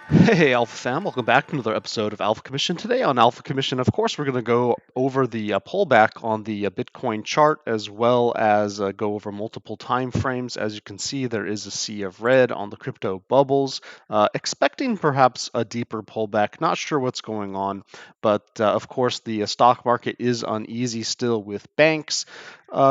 Hey Alpha fam, welcome back to another episode of Alpha Commission. Today on Alpha Commission, of course, we're going to go over the pullback on the Bitcoin chart as well as go over multiple time frames. As you can see, there is a sea of red on the crypto bubbles, expecting perhaps a deeper pullback. Not sure what's going on, but of course, the stock market is uneasy still with banks.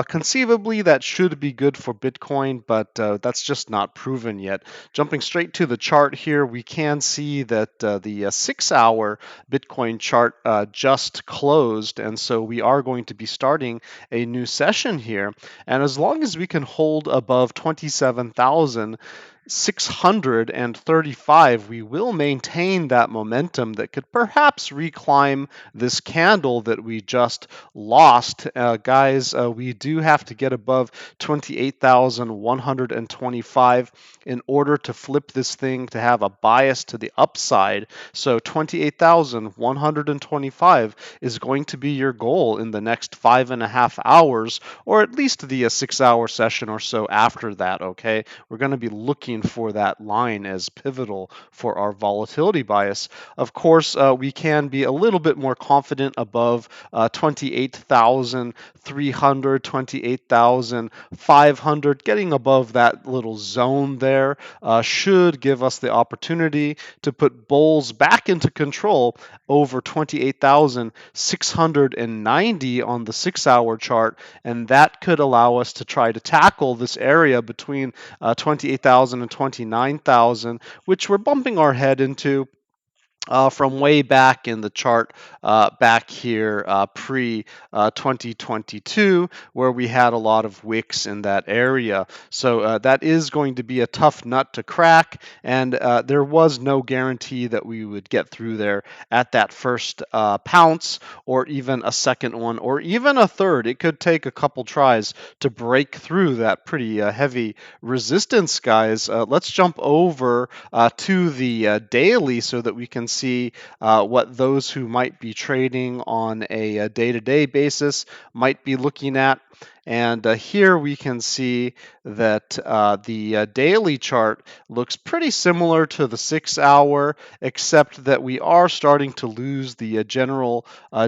Conceivably, that should be good for Bitcoin, but that's just not proven yet. Jumping straight to the chart here, we can see that the 6-hour Bitcoin chart just closed, and so we are going to be starting a new session here. And as long as we can hold above 27,635, we will maintain that momentum that could perhaps reclimb this candle that we just lost. Guys, we do have to get above 28,125 in order to flip this thing to have a bias to the upside. So 28,125 is going to be your goal in the next 5.5 hours, or at least the 6-hour session or so after that, okay? We're going to be looking for that line as pivotal for our volatility bias. Of course, we can be a little bit more confident above 28,300, 28,500. Getting above that little zone there should give us the opportunity to put bulls back into control over 28,690 on the 6-hour chart, and that could allow us to try to tackle this area between 28,000 and 29,000, which we're bumping our head into from way back in the chart back here pre 2022, where we had a lot of wicks in that area. So that is going to be a tough nut to crack, and there was no guarantee that we would get through there at that first pounce, or even a second one, or even a third. It could take a couple tries to break through that pretty heavy resistance, guys. Let's jump over to the daily so that we can see what those who might be trading on a day-to-day basis might be looking at. And here we can see that the daily chart looks pretty similar to the 6-hour, except that we are starting to lose the general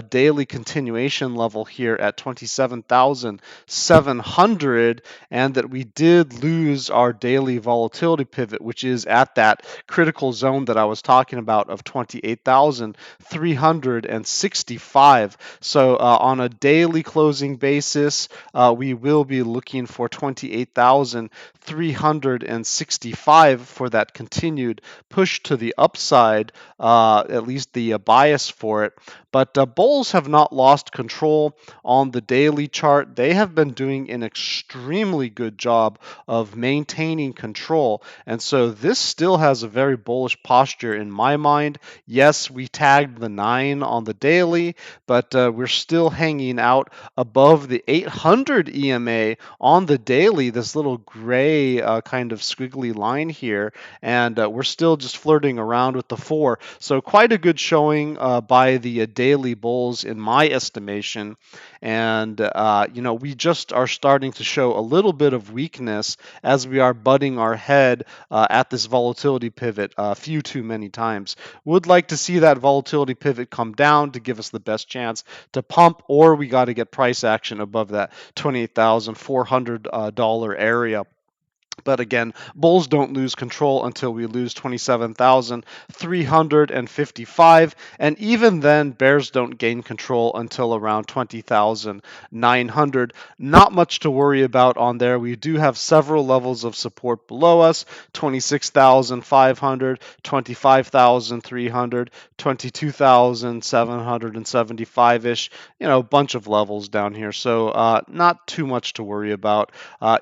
daily continuation level here at 27,700, and that we did lose our daily volatility pivot, which is at that critical zone that I was talking about of 28,365. So on a daily closing basis, we will be looking for 28,365 for that continued push to the upside, at least the bias for it. But bulls have not lost control on the daily chart. They have been doing an extremely good job of maintaining control. And so this still has a very bullish posture in my mind. Yes, we tagged the 9 on the daily, but we're still hanging out above the 800 EMA on the daily, this little gray kind of squiggly line here, and we're still just flirting around with the 4. So quite a good showing by the daily bulls in my estimation. And we just are starting to show a little bit of weakness as we are butting our head at this volatility pivot a few too many times. Would like to see that volatility pivot come down to give us the best chance to pump, or we got to get price action above that $28,400 area. But again, bulls don't lose control until we lose 27,355. And even then, bears don't gain control until around 20,900. Not much to worry about on there. We do have several levels of support below us: 26,500, 25,300, 22,775-ish. A bunch of levels down here. So not too much to worry about.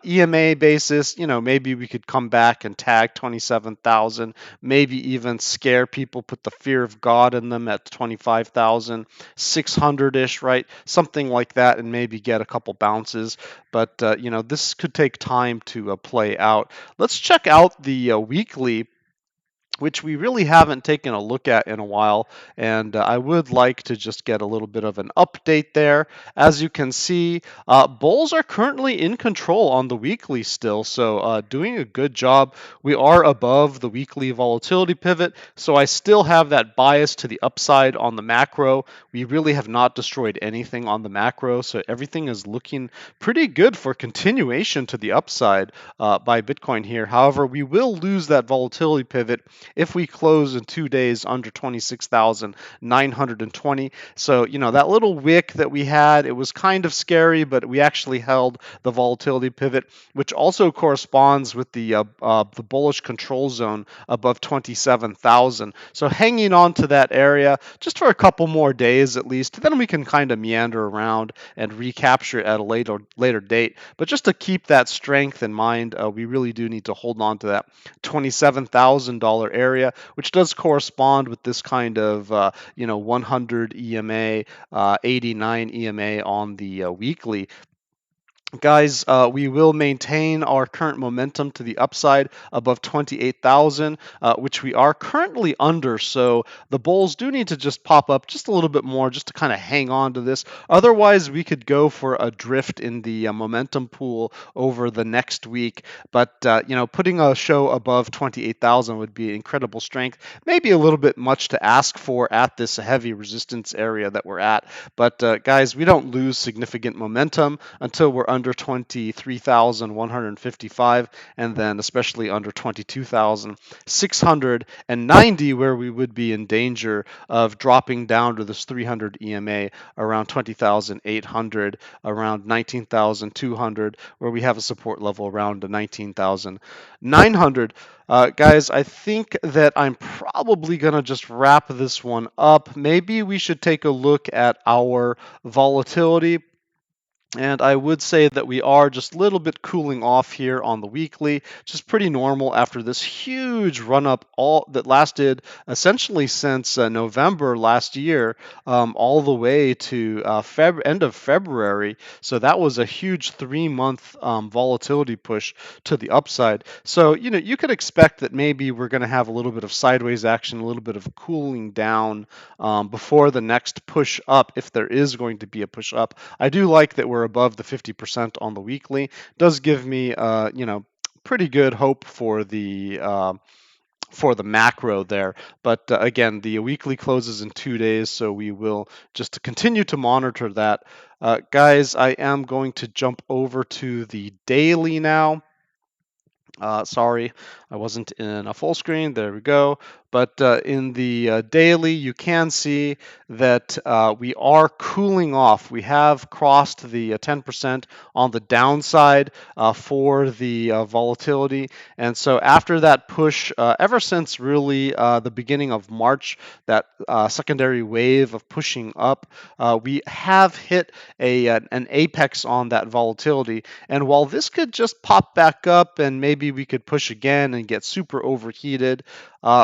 EMA basis, maybe we could come back and tag 27,000, maybe even scare people, put the fear of God in them at 25,600-ish, right? Something like that, and maybe get a couple bounces. But, this could take time to play out. Let's check out the weekly which we really haven't taken a look at in a while. And I would like to just get a little bit of an update there. As you can see, bulls are currently in control on the weekly still, so doing a good job. We are above the weekly volatility pivot, so I still have that bias to the upside on the macro. We really have not destroyed anything on the macro, so everything is looking pretty good for continuation to the upside by Bitcoin here. However, we will lose that volatility pivot if we close in 2 days under 26,920. So, that little wick that we had, it was kind of scary, but we actually held the volatility pivot, which also corresponds with the bullish control zone above 27,000. So hanging on to that area just for a couple more days at least, then we can kind of meander around and recapture it at a later date. But just to keep that strength in mind, we really do need to hold on to that $27,000 area, which does correspond with this kind of 100 EMA, 89 EMA on the weekly. Guys, we will maintain our current momentum to the upside above 28,000, which we are currently under. So the bulls do need to just pop up just a little bit more just to kind of hang on to this. Otherwise, we could go for a drift in the momentum pool over the next week. But, putting a show above 28,000 would be incredible strength. Maybe a little bit much to ask for at this heavy resistance area that we're at. But, guys, we don't lose significant momentum until we're under 23,155, and then especially under 22,690, where we would be in danger of dropping down to this 300 EMA around 20,800, around 19,200, where we have a support level around 19,900. Guys, I think that I'm probably going to just wrap this one up. Maybe we should take a look at our volatility. And I would say that we are just a little bit cooling off here on the weekly, just pretty normal after this huge run up all that lasted essentially since November last year, all the way to end of February. So that was a huge 3 month volatility push to the upside. So you could expect that maybe we're going to have a little bit of sideways action, a little bit of cooling down before the next push up, if there is going to be a push up. I do like that we're above the 50% on the weekly. Does give me, pretty good hope for the macro there. But again, the weekly closes in 2 days, so we will just continue to monitor that. Guys, I am going to jump over to the daily now. Sorry, I wasn't in a full screen. There we go. But in the daily, you can see that we are cooling off. We have crossed the 10% on the downside for the volatility. And so after that push, ever since really the beginning of March, that secondary wave of pushing up, we have hit an apex on that volatility. And while this could just pop back up and maybe we could push again and get super overheated,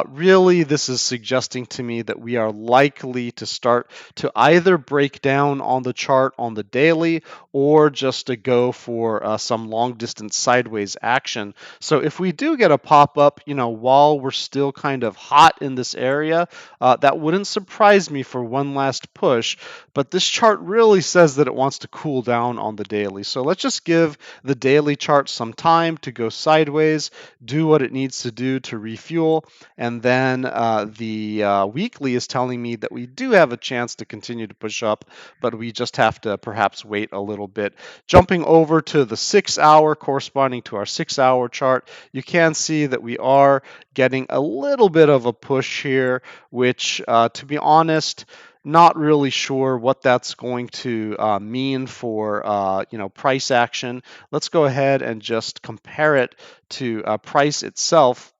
really, this is suggesting to me that we are likely to start to either break down on the chart on the daily or just to go for some long distance sideways action. So if we do get a pop up, while we're still kind of hot in this area, that wouldn't surprise me for one last push. But this chart really says that it wants to cool down on the daily. So let's just give the daily chart some time to go sideways, do what it needs to do to refuel. And then the weekly is telling me that we do have a chance to continue to push up, but we just have to perhaps wait a little bit. Jumping over to the 6 hour, corresponding to our 6 hour chart, you can see that we are getting a little bit of a push here, which, to be honest, not really sure what that's going to mean for price action. Let's go ahead and just compare it to price itself.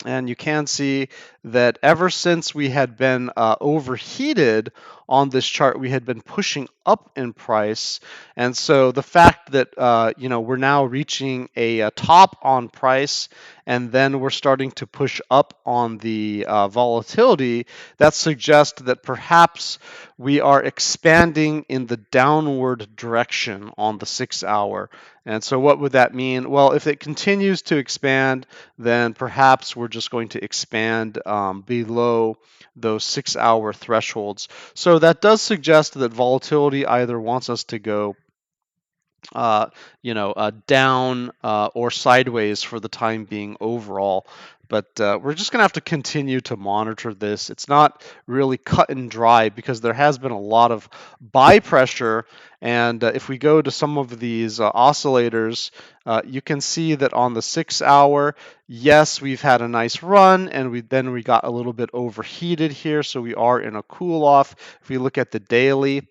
And you can see that ever since we had been overheated on this chart, we had been pushing up in price. And so the fact that, we're now reaching a top on price, and then we're starting to push up on the volatility, that suggests that perhaps we are expanding in the downward direction on the 6 hour. And so what would that mean? Well, if it continues to expand, then perhaps we're just going to expand below those 6 hour thresholds. So that does suggest that volatility either wants us to go down or sideways for the time being overall. But we're just going to have to continue to monitor this. It's not really cut and dry because there has been a lot of buy pressure. And if we go to some of these oscillators, you can see that on the 6 hour, yes, we've had a nice run, and we got a little bit overheated here. So we are in a cool off. If we look at the daily,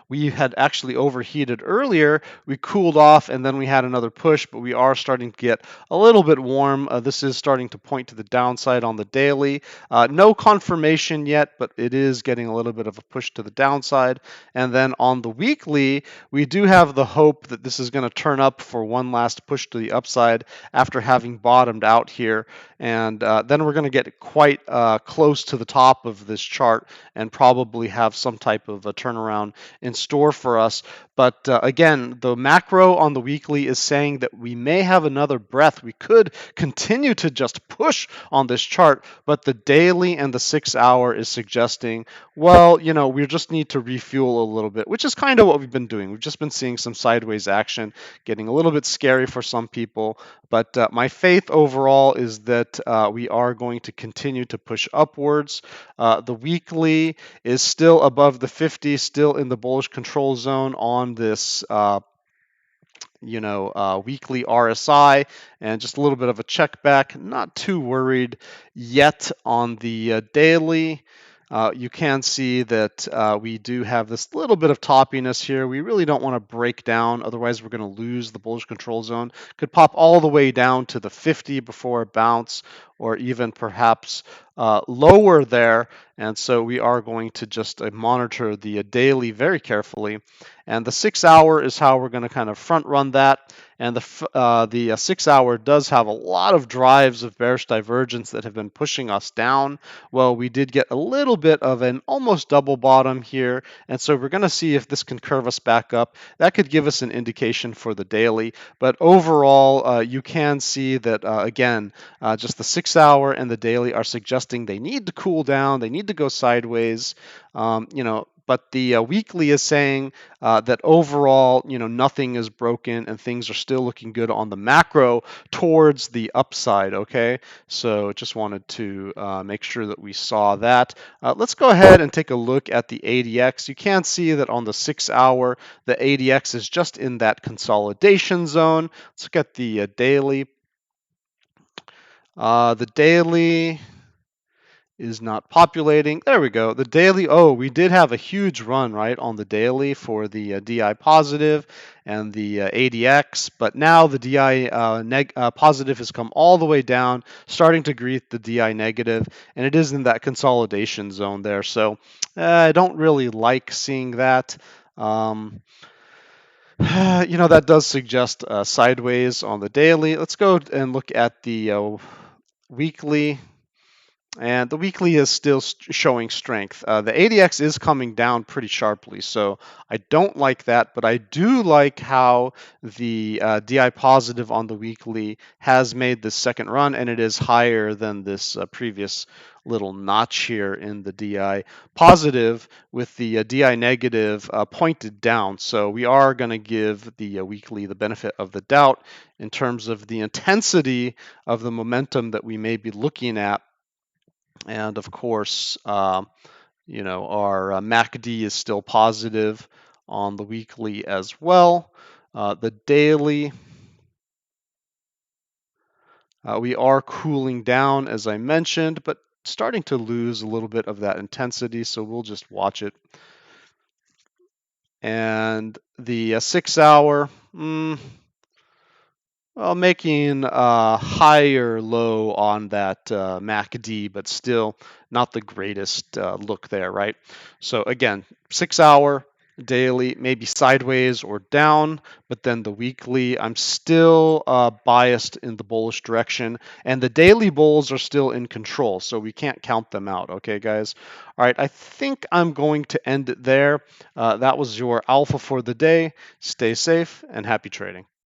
we had actually overheated earlier. We cooled off and then we had another push, but we are starting to get a little bit warm. This is starting to point to the downside on the daily. No confirmation yet, but it is getting a little bit of a push to the downside. And then on the weekly, we do have the hope that this is going to turn up for one last push to the upside after having bottomed out here. And then we're going to get quite close to the top of this chart and probably have some type of a turnaround in store for us. But again, the macro on the weekly is saying that we may have another breath. We could continue to just push on this chart, but the daily and the 6 hour is suggesting, well, we just need to refuel a little bit, which is kind of what we've been doing. We've just been seeing some sideways action, getting a little bit scary for some people. But my faith overall is that we are going to continue to push upwards. The weekly is still above the 50, still in the bullish control zone on this weekly RSI, and just a little bit of a check back. Not too worried yet on the daily. You can see that we do have this little bit of toppiness here. We really don't want to break down, otherwise we're going to lose the bullish control zone. Could pop all the way down to the 50 before a bounce, or even perhaps lower there. And so we are going to just monitor the daily very carefully. And the 6 hour is how we're going to kind of front run that. And the 6 hour does have a lot of drives of bearish divergence that have been pushing us down. Well, we did get a little bit of an almost double bottom here. And so we're going to see if this can curve us back up. That could give us an indication for the daily. But overall, you can see that, again, just the 6 hour and the daily are suggesting they need to cool down. They need to go sideways. But the weekly is saying that overall, nothing is broken and things are still looking good on the macro towards the upside. Okay, so just wanted to make sure that we saw that. Let's go ahead and take a look at the ADX. You can see that on the 6 hour, the ADX is just in that consolidation zone. Let's look at the daily. The daily is not populating. There we go. The daily, we did have a huge run, right, on the daily for the DI positive and the ADX, but now the DI positive has come all the way down, starting to greet the DI negative, and it is in that consolidation zone there. So I don't really like seeing that. That does suggest sideways on the daily. Let's go and look at the weekly. And the weekly is still showing strength. The ADX is coming down pretty sharply, so I don't like that, but I do like how the DI positive on the weekly has made this second run, and it is higher than this previous little notch here in the DI positive, with the DI negative pointed down. So we are going to give the weekly the benefit of the doubt in terms of the intensity of the momentum that we may be looking at. And of course, our MACD is still positive on the weekly as well. The daily, we are cooling down, as I mentioned, but starting to lose a little bit of that intensity, so we'll just watch it. And the 6 hour, Well, making a higher low on that MACD, but still not the greatest look there, right? So again, 6 hour, daily, maybe sideways or down, but then the weekly, I'm still biased in the bullish direction, and the daily bulls are still in control, so we can't count them out, okay, guys? All right, I think I'm going to end it there. That was your alpha for the day. Stay safe and happy trading.